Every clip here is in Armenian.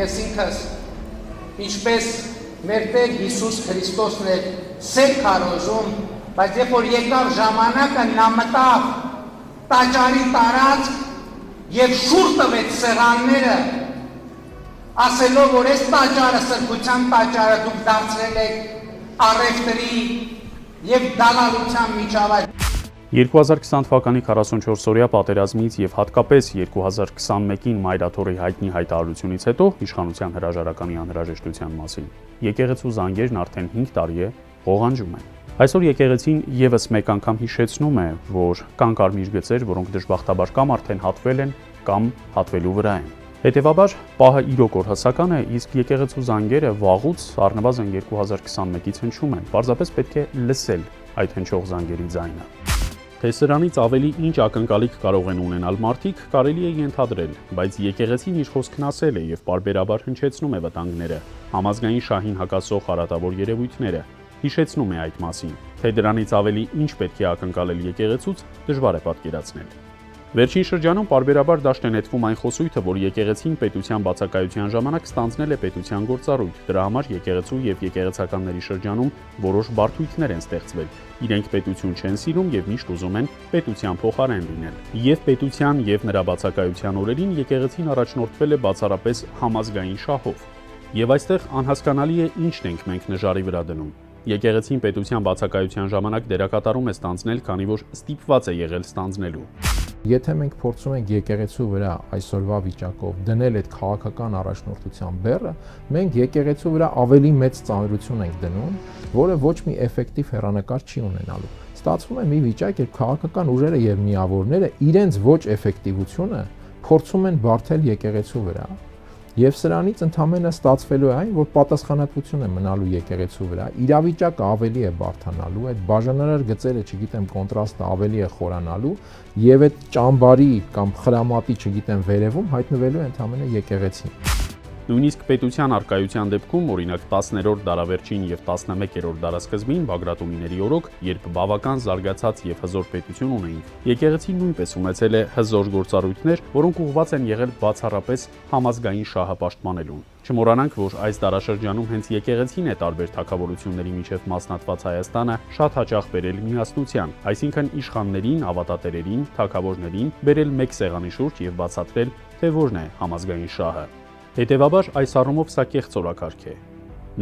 ես ինքս ինչպես մեր Տեր Հիսուս Քրիստոսն էր սեր քարոզում, բայց երբ որ եկավ ժամանակը նա մտավ տաճարի տարածք եւ շուռ տվեց սեղանները, ասելով, որ այս տաճարը սրբության տաճարը դուք դարձրել եք առևտրի եւ դալալության միջավայր։ 2020 թվականի 44-օրյա պատերազմից եւ հատկապես 2021-ին Մայրաթորի հայտնի հայտարարությունից հետո իշխանության հրաժարականի անհրաժեշտության մասին եկեղեցու զանգերն արդեն 5 տարի է ղողանջում են։ Այսօր եկեղեցին եւս մեկ անգամ հիշեցնում է, որ կան կարմիր գծեր, որոնք դժբախտաբար կամ արդեն հատվել են, կամ հատվելու վրա են։ Հետևաբար պահը իրոք օրհասական է, իսկ եկեղեցու զանգերը վաղուց առնվազն 2021-ից հնչում են։ Պարզապես պետք է լսել այդ հնչող զանգերի ձայնը։ Թե սրանից ավելի ինչ ակնկալիք կարող են ունենալ մարդիկ, կարելի է ենթադրել, բայց եկեղեցին իր խոսքն ասել է եւ պարբերաբար հնչեցնում է վտանգները, համազգային շահին հակասող խարատավոր երևույթները, հիշեցնում է այդ մասին, թե դրանից ավելի ինչ պետք է ակնկալել եկեղեցուց, դժվար է պատկերացնել։ Վերջին շրջանում պարբերաբար դաշտ է նետվում այն խոսույթը, որ եկեղեցին պետության բացակայության ժամանակ ստանձնել է պետության գործառույթ։ Դրա համար եկեղեցու եւ եկեղեցականների շրջանում որոշ բարդույթներ են ստեղծվել։ Իրենք պետություն չեն սիրում եւ միշտ ուզում են պետության փոխարեն լինել։ Եվ պետության եւ նրա բացակայության օրերին եկեղեցին առաջնորդվել է բացառապես համազգային շահով։ Եվ այստեղ անհասկանալի է ինչն ենք մենք նժարի վրա դնում։ Եկեղեցին պետության բացակայության ժամանակ դերակատարում է ստանձնել, քանի որ ստիպված է եղել ստանձնելու։ Եթե մենք փորձում ենք եկեղեցու վրա այսօրվա վիճակով դնել այդ քաղաքական առաջնորդության բեռը, մենք եկեղեցու վրա ավելի մեծ ծանրություն ենք դնում, որը ոչ մի էֆեկտիվ հեռանկար չի ունենալու։ Ստացվում է մի վիճակ, երբ քաղաքական ուժերը եւ միավորները իրենց ոչ էֆեկտիվությունը փորձում են բարթել եկեղեցու վրա։ Եվ սրանից ընդհանրապես ստացվելու է այն, որ պատասխանատվություն է մնալու եկեղեցու վրա, իրավիճակը ավելի է բարդանալու, այդ բաժանարար գծերը, չգիտեմ, կոնտրաստը ավելի է խորանալու եւ այդ ճամբարի կամ խրամատի, չգիտեմ, վերևում հայտնվելու է ընդհանրապես եկեղեցին։ Նույնիսկ պետության արկայության դեպքում, օրինակ 10-րդ դարավերջին եւ 11-րդ դարասկզբին Բագրատունիների օրոք, երբ բավական զարգացած եւ հզոր պետություն ունեին, եկեղեցին նույնպես ունեցել է հզոր գործառույթներ, որոնք ուղղված են եղել բացառապես համազգային շահը պաշտպանելուն։ Չմոռանանք, որ այս դարաշրջանում հենց եկեղեցին է տարբեր թագավորությունների միջև մասնատված Հայաստանը շատ հաճախ բերել միասնության, այսինքն իշխաններին, ավատատերերին, թագավորներին բերել մեկ սեղանի շուրջ եւ բացատրել, թե որն է համազգային շահը։ Հետևաբար այս առումով սա կեղծ օրակարգ է։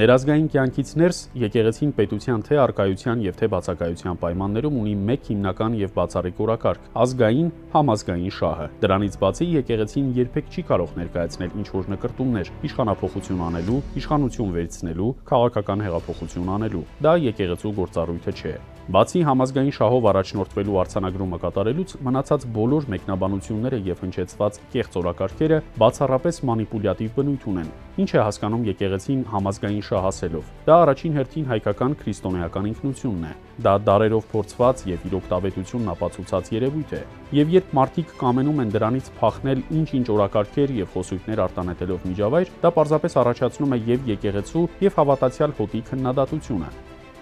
Ներազգային կյանքից ներս եկեղեցին պետության թե արկայության եւ թե բացակայության պայմաններում ունի մեկ հիմնական եւ բացառիկ օրակարգ՝ ազգային համազգային շահը։ Դրանից բացի եկեղեցին երբեք չի կարող ներկայացնել ինչ-որ նկրտումներ իշխանափոխություն անելու, իշխանություն վերցնելու, քաղաքական հեղափոխություն անելու։ Դա եկեղեցու գործառույթը չէ։ Բացի համազգային շահով առաջնորդվելու արձանագրումը կատարելուց, մնացած բոլոր մեկնաբանությունները եւ հնչեցված կեղծ օրակարգերը բացառապես մանիպուլյատիվ բնույթ ունեն։ Ինչ է հասկանում եկեղեցին համազգային շահ ասելով։ Դա առաջին հերթին հայկական քրիստոնեական ինքնությունն է։ Դա դարերով փորձված եւ իր օգտավետությունն ապացուցած երևույթ է։ Եվ երբ մարդիկ կամենում են դրանից փախնել ինչ-ինչ օրակարգեր եւ խոսույթներ արտանետելով միջավայր, դա պարզապես առաջացնում է եւ եկեղեցու եւ հավատացյալ հոտի քննադատությունը։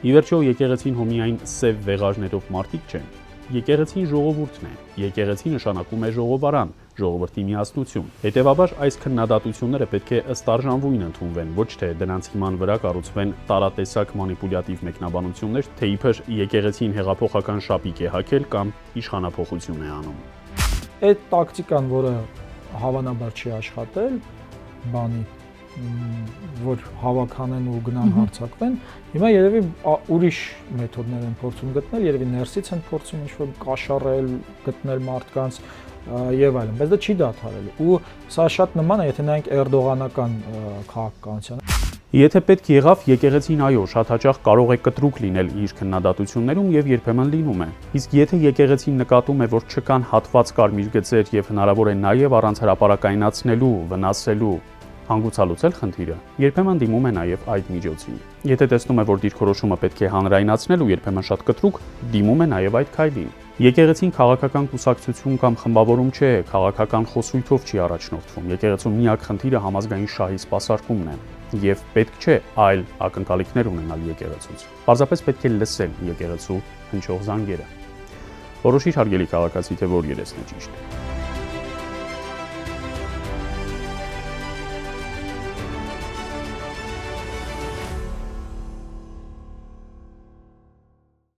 Ի վերջո եկեղեցին հո միայն սև վեղաժներով մարդիկ չեն։ Եկեղեցին ժողովուրդն է։ Եկեղեցի նշանակում է ժողովարան, ժողովրդի միասնություն։ Հետևաբար այս քննադատությունները պետք է ըստ արժանվույն ընդունվեն, ոչ թե դրանց հիման վրա կառուցվեն տարատեսակ մանիպուլյատիվ մեկնաբանություններ, թե իբր եկեղեցին հեղափոխական շապիկ է հագել կամ իշխանափոխություն է անում։ Այդ տակտիկան, որը հավանաբար չի աշխատել, բանի որ հավաքանեն ու գնան հարձակվեն, հիմա երևի ուրիշ մեթոդներ են փորձում գտնել, երևի ներսից են փորձում ինչ-որ կաշառել, գտնել մարդկանց եւ այլն, բայց դա չի դադարել։ Ու սա շատ նման է, եթե նայենք էրդողանական քաղաքականությանը։ Եթե պետք եղավ, եկեղեցին այո, շատ հաճախ կարող է կտրուկ լինել իր քննադատություններում եւ երբեմն լինում է։ Իսկ եթե եկեղեցին նկատում է, որ չկան հատված կարմիր գծեր եւ հնարավոր է նաեւ առանց հրապարակայնացնելու, վնասելու հանգուցալուծել խնդիրը, երբեմն դիմում է նաև այդ միջոցին։ Եթե տեսնում է, որ դիրքորոշումը պետք է հանրայնացնել ու երբեմն շատ կտրուկ, դիմում է նաև այդ քայլին։ Եկեղեցին քաղաքական կուսակցություն կամ խմբավորում չէ, քաղաքական խոսույթով չի առաջնորդվում։ Եկեղեցու միակ խնդիրը համազգային շահի սպասարկումն է, եւ պետք չէ այլ ակնկալիքներ ունենալ եկեղեցուց։ Պարզապես պետք է լսել եկեղեցու հնչող զանգերը։ Որոշիր հարգելի քաղաքացի, թե որ երեսն է ճիշտ։